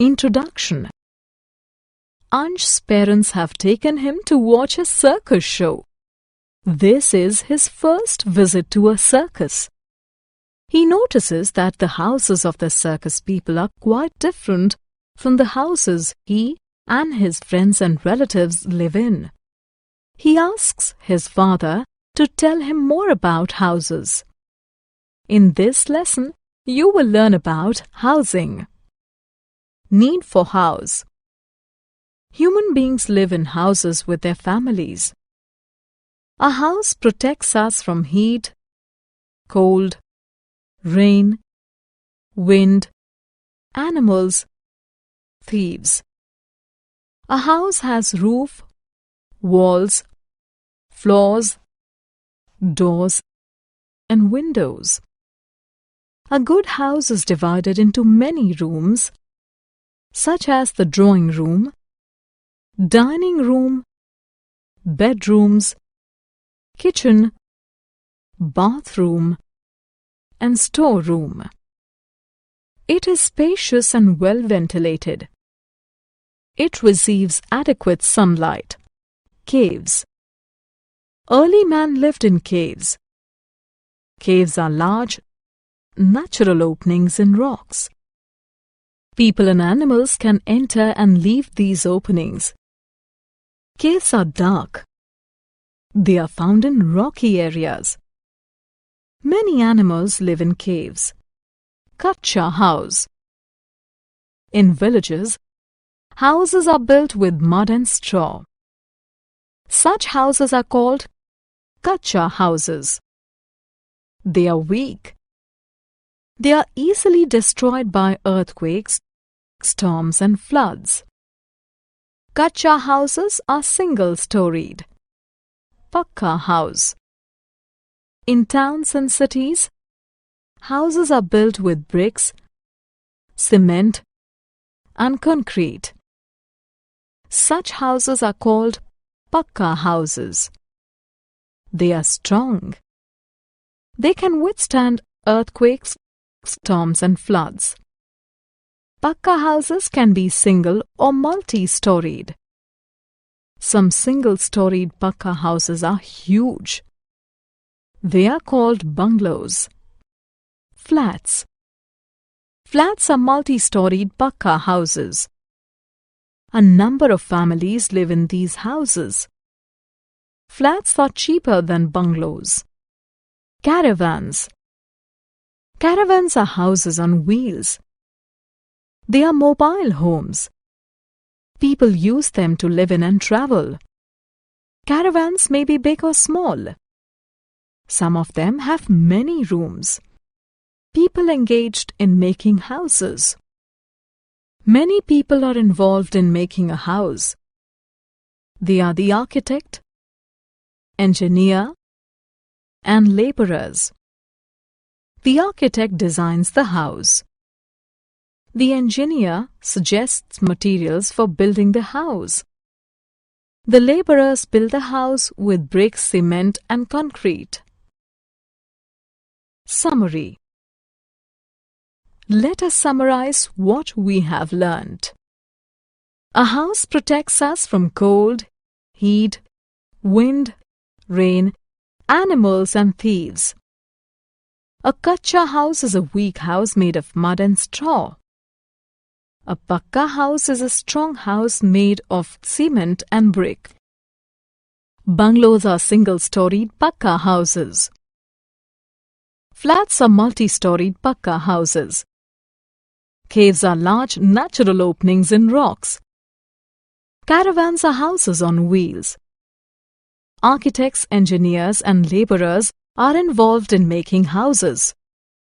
Introduction. Ansh's parents have taken him to watch a circus show. This is his first visit to a circus. He notices that the houses of the circus people are quite different from the houses he and his friends and relatives live in. He asks his father to tell him more about houses. In this lesson, you will learn about housing. Need for house. Human beings live in houses with their families. A house protects us from heat, cold, rain, wind, animals, thieves. A house has roof, walls, floors, doors, and windows. A good house is divided into many rooms, such as the drawing room, dining room, bedrooms, kitchen, bathroom, and storeroom. It is spacious and well ventilated. It receives adequate sunlight. Caves. Early man lived in caves. Caves are large, natural openings in rocks. People and animals can enter and leave these openings. Caves are dark. They are found in rocky areas. Many animals live in caves. Kacha house. In villages, houses are built with mud and straw. Such houses are called kacha houses. They are weak. They are easily destroyed by earthquakes, storms and floods. Kacha houses are single-storied. Pakka house. In towns and cities, houses are built with bricks, cement, and concrete. Such houses are called pakka houses. They are strong. They can withstand earthquakes, storms and floods. Pakka houses can be single or multi-storied. Some single-storied pakka houses are huge. They are called bungalows. Flats. Flats are multi-storied pakka houses. A number of families live in these houses. Flats are cheaper than bungalows. Caravans. Caravans are houses on wheels. They are mobile homes. People use them to live in and travel. Caravans may be big or small. Some of them have many rooms. People engaged in making houses. Many people are involved in making a house. They are the architect, engineer, and laborers. The architect designs the house. The engineer suggests materials for building the house. The laborers build the house with bricks, cement, and concrete. Summary. Let us summarize what we have learned. A house protects us from cold, heat, wind, rain, animals, and thieves. A kacha house is a weak house made of mud and straw. A pakka house is a strong house made of cement and brick. Bungalows are single-storied pakka houses. Flats are multi-storied pakka houses. Caves are large natural openings in rocks. Caravans are houses on wheels. Architects, engineers, and laborers are involved in making houses.